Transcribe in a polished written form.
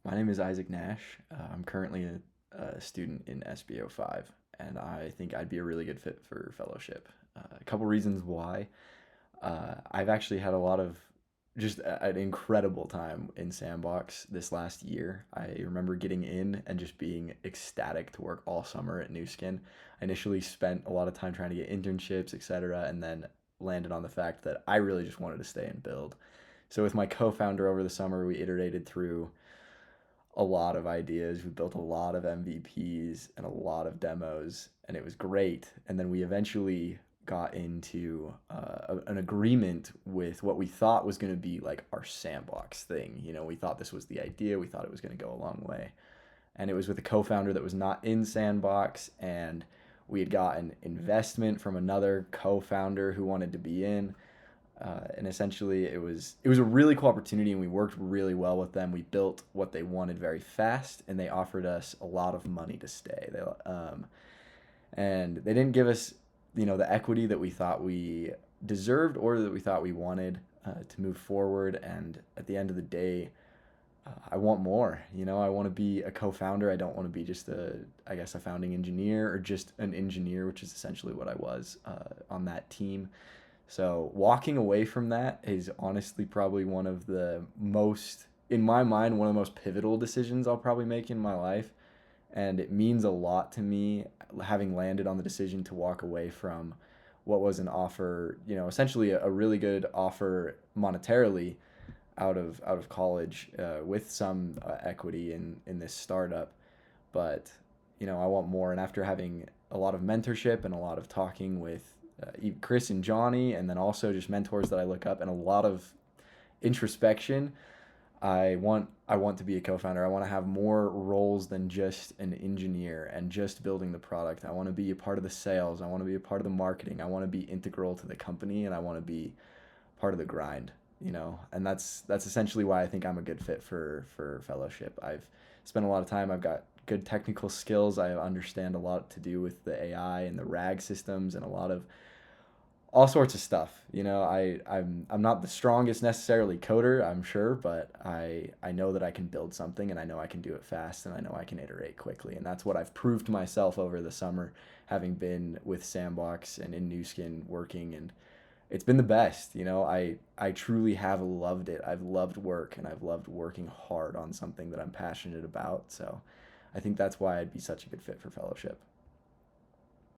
My name is Isaac Nash. I'm currently a student in SBO 5, and I think I'd be a really good fit for fellowship. A couple reasons why. I've actually had a lot of an incredible time in Sandbox this last year. I remember getting in and just being ecstatic to work all summer at New Skin. I initially spent a lot of time trying to get internships, etc., and then landed on the fact that I really just wanted to stay and build. So with my co-founder over the summer, we iterated through a lot of ideas. We built a lot of MVPs and a lot of demos, and it was great. And then we eventually got into an agreement with what we thought was going to be like our sandbox thing. We thought this was the idea. We thought it was going to go a long way. And it was with a co founder that was not in Sandbox. And we had gotten investment from another co founder who wanted to be in. And essentially, it was a really cool opportunity, and we worked really well with them. We built what they wanted very fast, and they offered us a lot of money to stay. And they didn't give us, the equity that we thought we deserved or that we thought we wanted to move forward. And at the end of the day, I want more. I want to be a co-founder. I don't want to be just I guess, a founding engineer or just an engineer, which is essentially what I was on that team. So walking away from that is honestly probably one of the most, in my mind, one of the most pivotal decisions I'll probably make in my life. And it means a lot to me having landed on the decision to walk away from what was an offer, essentially a really good offer monetarily out of college with some equity in this startup. But I want more. And after having a lot of mentorship and a lot of talking with Chris and Johnny, and then also just mentors that I look up, and a lot of introspection, I want to be a co-founder. I want to have more roles than just an engineer and just building the product. I want to be a part of the sales. I want to be a part of the marketing. I want to be integral to the company, and I want to be part of the grind. And that's essentially why I think I'm a good fit for fellowship. I've spent a lot of time. I've got good technical skills. I understand a lot to do with the AI and the RAG systems and a lot of all sorts of stuff. I'm not the strongest necessarily coder, I'm sure, but I know that I can build something, and I know I can do it fast, and I know I can iterate quickly. And that's what I've proved to myself over the summer, having been with Sandbox and in New Skin working, and it's been the best. I truly have loved it. I've loved work, and I've loved working hard on something that I'm passionate about. So I think that's why I'd be such a good fit for fellowship.